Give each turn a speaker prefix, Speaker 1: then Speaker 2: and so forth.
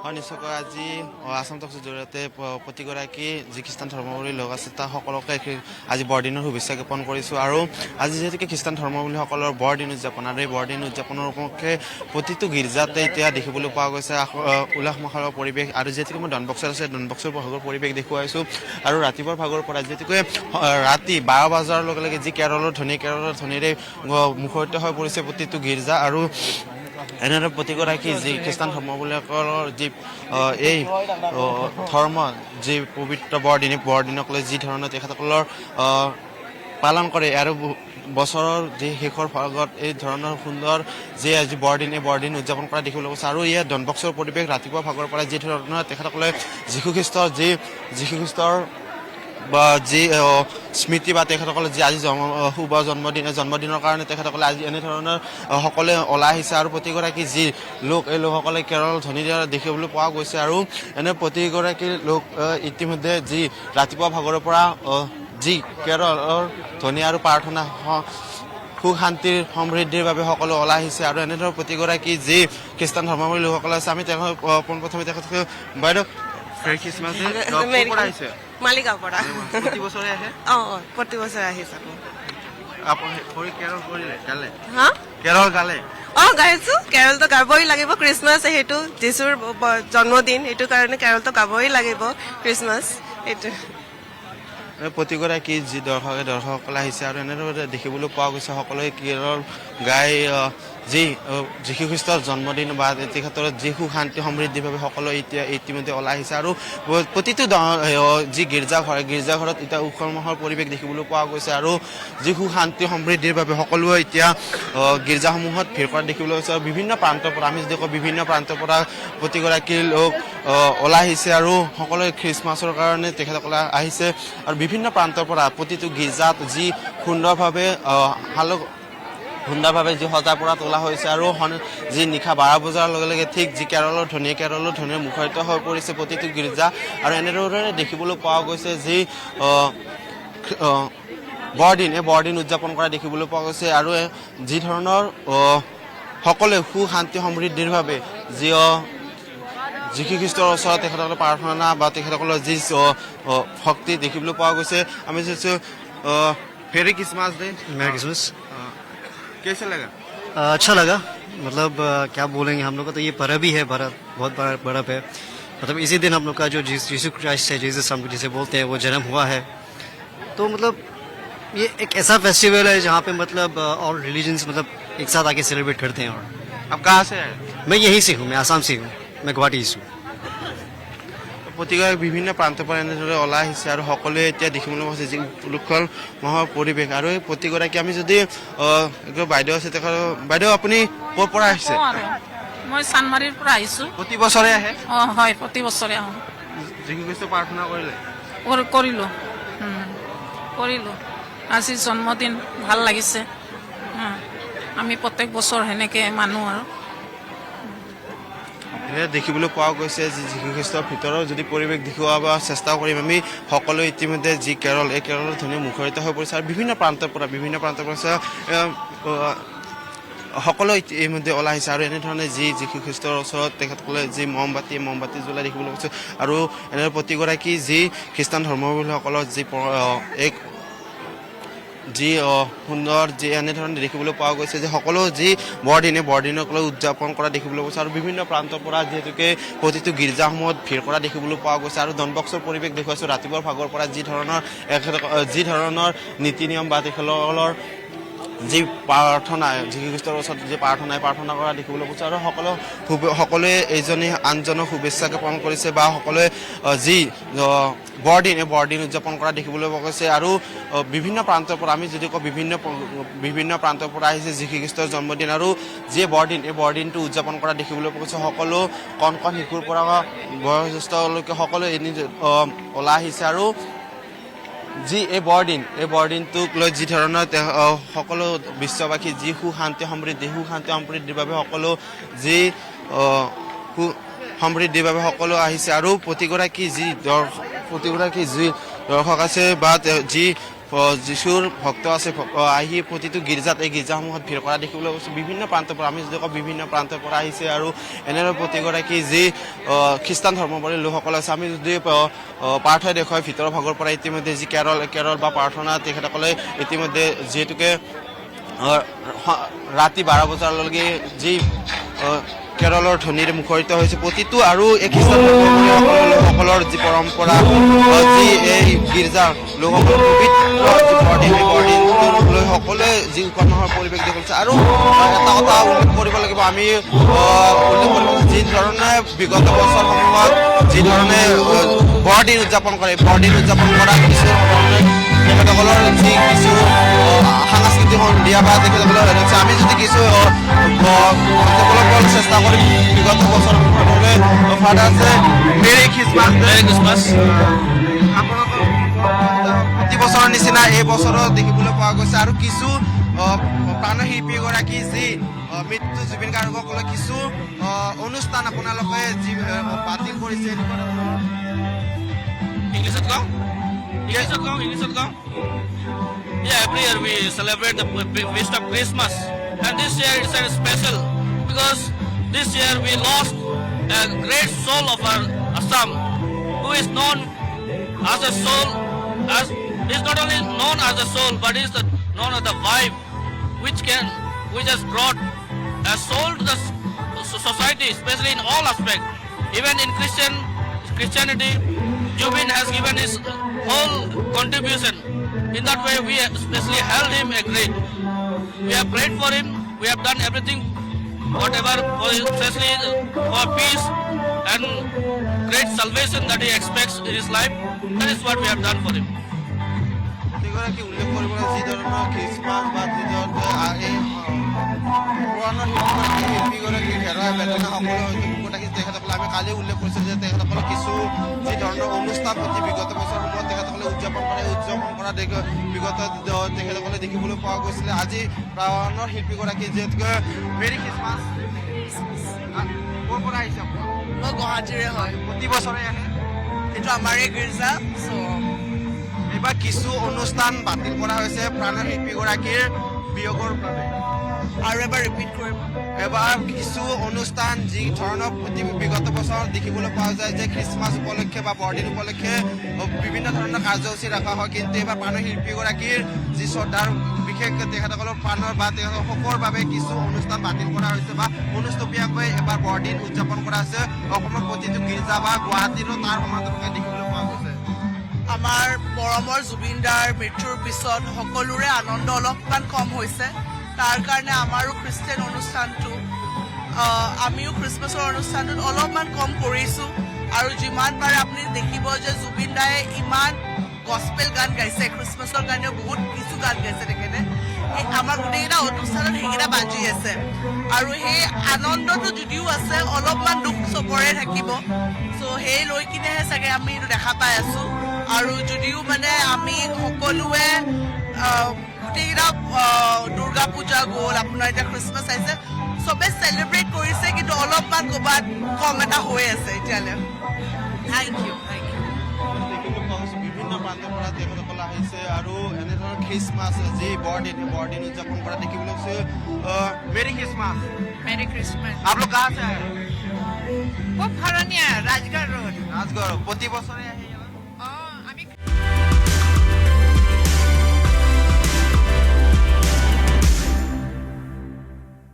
Speaker 1: হয় নিশ্চয়কৈ আজি আসাম টক্সৰ জৰিয়তে প্ৰতিগৰাকী যি খ্ৰীষ্টান ধৰ্মাৱলম্বী লোক আছে তাৰ সকলোকে আজি বৰদিনৰ শুভেচ্ছা জ্ঞাপন কৰিছোঁ। আৰু আজি যিহেতুকে খ্ৰীষ্টান ধৰ্মাৱলম্বীসকলৰ বৰদিন উদযাপন আৰু এই বৰদিন উদযাপনৰ উপলক্ষে প্ৰতিটো গীৰ্জাতে এতিয়া দেখিবলৈ পোৱা গৈছে উল্লাস মাখলৰ পৰিৱেশ। আৰু যিহেতুকে মই ডনবক্সত আছে ডনবক্সৰ ভাগৰ পৰিৱেশ দেখুৱাইছোঁ। আৰু ৰাতিপুৱাৰ ভাগৰ পৰা যিহেতুকে ৰাতি 12 বজাৰ লগে লগে যি কেৰলৰ ধ্বনিৰে মুখৰিত হৈ পৰিছে প্ৰতিটো গীৰ্জা। আৰু এনেদৰে প্ৰতিগৰাকী যি খ্ৰীষ্টান ধৰ্মাৱলম্বীসকলৰ যি এই ধৰ্ম যি পবিত্ৰ বৰদিনক লৈ যি ধৰণৰ তেখেতসকলৰ পালন কৰে আৰু বছৰৰ যি শেষৰ ভাগত এই ধৰণৰ সুন্দৰ যি আজি এই বৰদিন উদযাপন কৰা দেখিবলৈ পাইছে। আৰু ইয়াত ডনবক্সৰ পৰিৱেশ ৰাতিপুৱা ভাগৰ পৰা যি ধৰণৰ তেখেতসকলে যীশু খ্ৰীষ্টৰ বা যি স্মৃতি বা তেখেতসকলে যি আজি শুভ জন্মদিনৰ কাৰণে তেখেতসকলে আজি এনেধৰণৰ সকলোৱে ওলাই আহিছে। আৰু প্ৰতিগৰাকী যি লোক এই লোকসকলে কেৰল ধ্বনি দেখিবলৈ পোৱা গৈছে। আৰু এনে প্ৰতিগৰাকী লোক ইতিমধ্যে যি ৰাতিপুৱা ভাগৰ পৰা যি কেৰলৰ ধ্বনি আৰু প্ৰাৰ্থনা সুখ শান্তিৰ সমৃদ্ধিৰ বাবে সকলো ওলাই আহিছে। আৰু এনেধৰণৰ প্ৰতিগৰাকী যি খ্ৰীষ্টান ধৰ্মাৱলম্বী লোকসকল আছে আমি পোনপ্ৰথমে তেখেতসকলে বাইদেউ খ্ৰীষ্টমাছ আহিছে
Speaker 2: মালিগাঁৱৰ পৰা
Speaker 1: প্ৰতি বছৰে আহে
Speaker 2: প্ৰতি বছৰে আহি থাকো।
Speaker 1: কেৰল গালে
Speaker 2: গাইছো। কেৰলটো গাবই লাগিব, খ্ৰীষ্টমাছ সেইটো যীশুৰ জন্মদিন, সেইটো কাৰণে কেৰলটো গাবই লাগিব খ্ৰীষ্টমাছ এইটো।
Speaker 1: প্ৰতিগৰাকী যি দৰ্শকসকলে আহিছে আৰু এনেদৰে দেখিবলৈ পোৱা গৈছে সকলোৱে কেৰল গাই যি যীশু খ্ৰীষ্টৰ জন্মদিন বা তেখেতৰ যি সুখ শান্তি সমৃদ্ধিৰ বাবে সকলোৱে এতিয়া ইতিমধ্যে ওলাই আহিছে। আৰু প্ৰতিটো যি গীৰ্জাঘৰত এতিয়া উখল-মাখল পৰিৱেশ দেখিবলৈ পোৱা গৈছে। আৰু যি সুখ শান্তি সমৃদ্ধিৰ বাবে সকলোৱে এতিয়া গীৰ্জাসমূহত ভিৰ কৰা দেখিবলৈ গৈছে। আৰু বিভিন্ন প্ৰান্তৰ পৰা আমি যদি কওঁ বিভিন্ন প্ৰান্তৰ পৰা প্ৰতিগৰাকী লোক ওলাই আহিছে আৰু সকলোৱে খ্ৰীষ্টমাছৰ কাৰণে তেখেতসকলে আহিছে। আৰু বিভিন্ন প্ৰান্তৰ পৰা প্ৰতিটো গীৰ্জাত যি সুন্দৰভাৱে যি সজা পৰা তোলা হৈছে। আৰু যি নিশা 12 বজাৰ লগে লগে ঠিক যি কেৰলৰ ধ্বনিৰে মুখৰিত হৈ পৰিছে প্ৰতিটো গীৰ্জা। আৰু এনেদৰে দেখিবলৈ পোৱা গৈছে যি এই বৰদিন উদযাপন কৰা দেখিবলৈ পোৱা গৈছে। আৰু যি ধৰণৰ সকলোৱে সুখ শান্তি সমৃদ্ধিৰ বাবে যি যীশু খ্ৰীষ্টৰ ওচৰত তেখেতসকলে প্ৰাৰ্থনা বা তেখেতসকলৰ যি ভক্তি দেখিবলৈ পোৱা গৈছে। আমি চাইছোঁ मेरी क्रिसमस डे।
Speaker 3: मेरी क्रिसमस
Speaker 1: कैसे लगा?
Speaker 3: अच्छा लगा। मतलब क्या बोलेंगे, हम लोग का तो ये पर्व ही है, बहुत बड़ा पर्व है। मतलब इसी दिन हम लोग का जो यीशु क्राइस्ट है, जीसस हम जिसे बोलते हैं, वो जन्म हुआ है। तो मतलब ये एक ऐसा फेस्टिवल है जहाँ पे मतलब ऑल रिलीजन्स मतलब एक साथ आके सेलिब्रेट करते हैं। और
Speaker 1: आप कहाँ से आए?
Speaker 3: मैं यहीं से हूँ, मैं आसाम से हूँ, मैं गुवाहाटी से हूँ।
Speaker 1: প্ৰতিগৰাকী বিভিন্ন প্ৰান্তৰ পৰা এনেদৰে ওলাই আহিছে আৰু সকলোৱে এতিয়া দেখিবলৈ পাইছে যি উখল মাখল পৰিৱেশ। আৰু এই প্ৰতিগৰাকী আমি যদি বাইদেউ আছে তেখেত বাইদেউ আপুনি ক'ৰ পৰা আহিছে?
Speaker 4: মই চানমাৰীৰ পৰা আহিছো।
Speaker 1: প্ৰতি বছৰে আহে?
Speaker 4: হয়, প্ৰতি বছৰে আহোঁ।
Speaker 1: যীশু খ্ৰীষ্ট প্ৰাৰ্থনা কৰিলে?
Speaker 4: কৰিলোঁ। আজি জন্মদিন ভাল লাগিছে। আমি প্ৰত্যেক বছৰ সেনেকে মানো। আৰু
Speaker 1: এনে দেখিবলৈ পোৱা গৈছে যে যীশু খ্ৰীষ্টৰ ভিতৰৰ যদি পৰিৱেশ দেখুৱাব চেষ্টা কৰিম আমি সকলোৱে ইতিমধ্যে যি এই কেৰলৰ ধ্বনি মুখৰিত হৈ পৰিছে। আৰু বিভিন্ন প্ৰান্তৰ পৰা সকলো ইতিমধ্যে ওলাই আহিছে। আৰু এনেধৰণে যি যীশু খ্ৰীষ্টৰ ওচৰত তেখেতসকলে যি মমবাতি জ্বলাই দেখিবলৈ পাইছে। আৰু এনে প্ৰতিগৰাকী যি খ্ৰীষ্টান ধৰ্মাৱলম্বীসকলৰ যি সুন্দৰ যি এনেধৰণে দেখিবলৈ পোৱা গৈছে যে সকলো যি বৰদিনক লৈ উদযাপন কৰা দেখিবলৈ গৈছে। আৰু বিভিন্ন প্ৰান্তৰ পৰা যিহেতুকে প্ৰতিটো গীৰ্জাসমূহত ভিৰ কৰা দেখিবলৈ পোৱা গৈছে। আৰু ডনবক্সৰ পৰিৱেশ দেখুৱাইছোঁ ৰাতিপুৱাৰ ভাগৰ পৰা যি ধৰণৰ নীতি নিয়ম বা তেখেতসকলৰ যি প্ৰাৰ্থনা যীশু খ্ৰীষ্টৰ ওচৰত যি প্ৰাৰ্থনা কৰা দেখিবলৈ গৈছে। আৰু সকলোৱে আনজনক শুভেচ্ছা জ্ঞাপন কৰিছে বা সকলোৱে যি বৰদিন উদযাপন কৰা দেখিবলৈ পোৱা গৈছে। আৰু বিভিন্ন প্ৰান্তৰ পৰা আমি যদি কওঁ বিভিন্ন প্ৰান্তৰ পৰা আহিছে যীশু খ্ৰীষ্টৰ জন্মদিন। আৰু যি এই বৰদিনটো উদযাপন কৰা দেখিবলৈ পোৱা গৈছে। সকলো কণ শিশুৰ পৰা বয়োজ্যেষ্ঠলৈকে সকলোৱে ওলাই আহিছে। আৰু যি এই বৰদিনটোক লৈ যি ধৰণৰ সকলো বিশ্ববাসী যি সুখ শান্তি সমৃদ্ধিৰ বাবে সকলো যি সমৃদ্ধিৰ বাবে সকলো আহিছে। আৰু প্ৰতিগৰাকী যি দৰ্শক আছে বা যি যীশুৰ ভক্ত আছে আহি প্ৰতিটো গীৰ্জাত এই গীৰ্জাসমূহত ভিৰ কৰা দেখিবলৈ পাইছোঁ বিভিন্ন প্ৰান্তৰ পৰা আমি যদি কওঁ বিভিন্ন প্ৰান্তৰ পৰা আহিছে আৰু এনেদৰে প্ৰতিগৰাকী যি খ্ৰীষ্টান ধৰ্মাৱলম্বী লোকসকল আছে আমি যদি প্ৰাৰ্থনা দেখুৱাই ভিতৰৰ ভাগৰ পৰা ইতিমধ্যে যি কেৰল বা প্ৰাৰ্থনা তেখেতসকলে ইতিমধ্যে যিহেতুকে ৰাতি 12 বজালৈকে যি কেৰলৰ ধ্বনিৰে মুখৰিত হৈছে প্ৰতিটো আৰু এই খ্ৰীষ্টান লোকসকলৰ যি পৰম্পৰা যি এই গীৰ্জাৰ লোকসকলৰ পবিত্ৰ লৈ সকলোৱে যি কৰ্মৰ পৰিৱেশ দেখুৱাইছে আৰু এটা কথা উল্লেখ কৰিব লাগিব আমি উল্লেখ কৰিব যি ধৰণে বিগত বছৰসমূহত যি ধৰণে বৰদিন উদযাপন কৰে বৰদিন উদযাপন কৰা কিছু তেখেতসকলৰ যি কিছু সাংস্কৃতিক সন্ধিয়া বা তেখেতসকলৰ হেৰিছে আমি যদি কিছু চেষ্টা কৰিম বিগত বছৰসমূহলৈ ফাদাৰ আছে মেৰী খ্ৰীষ্টমাছ প্ৰতি বছৰৰ নিচিনা এই বছৰত দেখিবলৈ পোৱা গৈছে আৰু কিছু প্ৰাণশিল্পীগৰাকী যি মৃত্যু জুবিন গাৰ্গসকলে কিছু অনুষ্ঠান আপোনালোকে যি বাতিল কৰিছে
Speaker 5: English kau? Yeah, every year we celebrate the feast of Christmas, and this year is special because this year we lost a great soul of our Assam, who is known as a soul, as is not only known as a soul, but is known as the vibe, which has brought a soul to the society, especially in all aspects, even in Christianity. Jubin has given his whole contribution. In that way, we especially held him a great. We have prayed for him. We have done everything, whatever, especially for peace and great salvation that he expects in his life. That is what we have done for him.
Speaker 1: প্ৰতিগৰাকী উল্লেখ কৰিবলৈ যি ধৰণৰ Christmas বা যি ধৰণে পুৰণি শিল্পীগৰাকী হেৰাই বেলেগ সকলো তেখেতসকলে আমি কালি উল্লেখ কৰিছোঁ যে তেখেতসকলে কিছু যি ধৰণৰ অনুষ্ঠান প্ৰতি বিগত বছৰসমূহত তেখেতসকলে উদযাপন কৰা বিগত তেখেতসকলে দেখিবলৈ পোৱা গৈছিলে আজি প্ৰাণৰ শিল্পীগৰাকী যিহেতুকে মেৰী খ্ৰীষ্টমাছ ক'ৰ পৰা আহিছে আপোনাৰ
Speaker 2: মই গুৱাহাটীৰে হয়
Speaker 1: প্ৰতি বছৰে আহে
Speaker 2: এইটো আমাৰে গীৰ্জা
Speaker 1: এইবাৰ কিছু অনুষ্ঠান বাতিল কৰা হৈছে প্ৰাণৰ শিল্পীগৰাকীৰ বিয়োগৰ বাবে
Speaker 2: আৰু এবাৰ ৰিপিট কৰিব
Speaker 1: এবাৰ কিছু অনুষ্ঠান যি ধৰণৰ প্ৰতি বিগত বছৰত দেখিবলৈ পোৱা যায় যে খ্ৰীষ্টমাছ উপলক্ষে বা বৰদিন উপলক্ষে বিভিন্ন ধৰণৰ কাৰ্যসূচী ৰখা হয় কিন্তু এইবাৰ প্ৰাণৰ শিল্পীগৰাকীৰ যি শ্ৰদ্ধাৰ বিশেষকৈ তেখেতসকলৰ প্ৰাণৰ বা তেখেতৰ শোকৰ বাবে কিছু অনুষ্ঠান বাতিল কৰা হৈছে বা অনুষ্টুপীয়াকৈ এবাৰ বৰদিন উদযাপন কৰা হৈছে অসমৰ প্ৰতিটো গীৰ্জা বা গুৱাহাটীৰো তাৰ সমান্তৰালকৈ দেখিবলৈ পোৱা গৈছে
Speaker 2: আমাৰ মৰমৰ জুবিন দাৰ মৃত্যুৰ পিছত সকলোৰে আনন্দ অলপমান কম হৈছে তাৰ কাৰণে আমাৰো খ্ৰীষ্টান অনুষ্ঠানটো আমিও খ্ৰীষ্টমাছৰ অনুষ্ঠানটোত অলপমান কম কৰিছোঁ আৰু যিমান পাৰে আপুনি দেখিব যে জুবিন দায়ে ইমান গস্পেল গান গাইছে খ্ৰীষ্টমাছৰ কাৰণেও বহুত কিছু গান গাইছে তেখেতে আমাৰ গোটেইকেইটা অনুষ্ঠানত সেইকেইটা বাজি আছে আৰু সেই আনন্দটো যদিও আছে অলপমান দুখ চবৰে থাকিব চ' সেই লৈ কিনেহে চাগে আমি এইটো দেখা পাই আছোঁ আৰু যদিও মানে আমি সকলোৱে গোটেইকেইটা দুৰ্গা পূজা গ'ল আপোনাৰ এতিয়া খ্ৰীষ্টমাছ আহিছে চবে চেলিব্ৰেট কৰিছে কিন্তু অলপমান ক'ৰবাত কম এটা হৈ আছে এতিয়ালৈ থেংক ইউ
Speaker 1: দেখিবলৈ পোৱা গৈছে বিভিন্ন প্ৰান্তৰ পৰা তেখেতসকলে আহিছে আৰু এনেধৰণৰ খ্ৰীষ্টমাছ যি বৰদিন উদযাপন কৰা দেখিবলৈ পাইছে মেৰী খ্ৰীষ্টমাছ
Speaker 2: মেৰী খ্ৰীষ্টমাছ
Speaker 1: आप लोग कहाँ से आए
Speaker 2: वो फरनिया राजगढ़ रोड
Speaker 1: राजगढ़ प्रति बছৰে আহি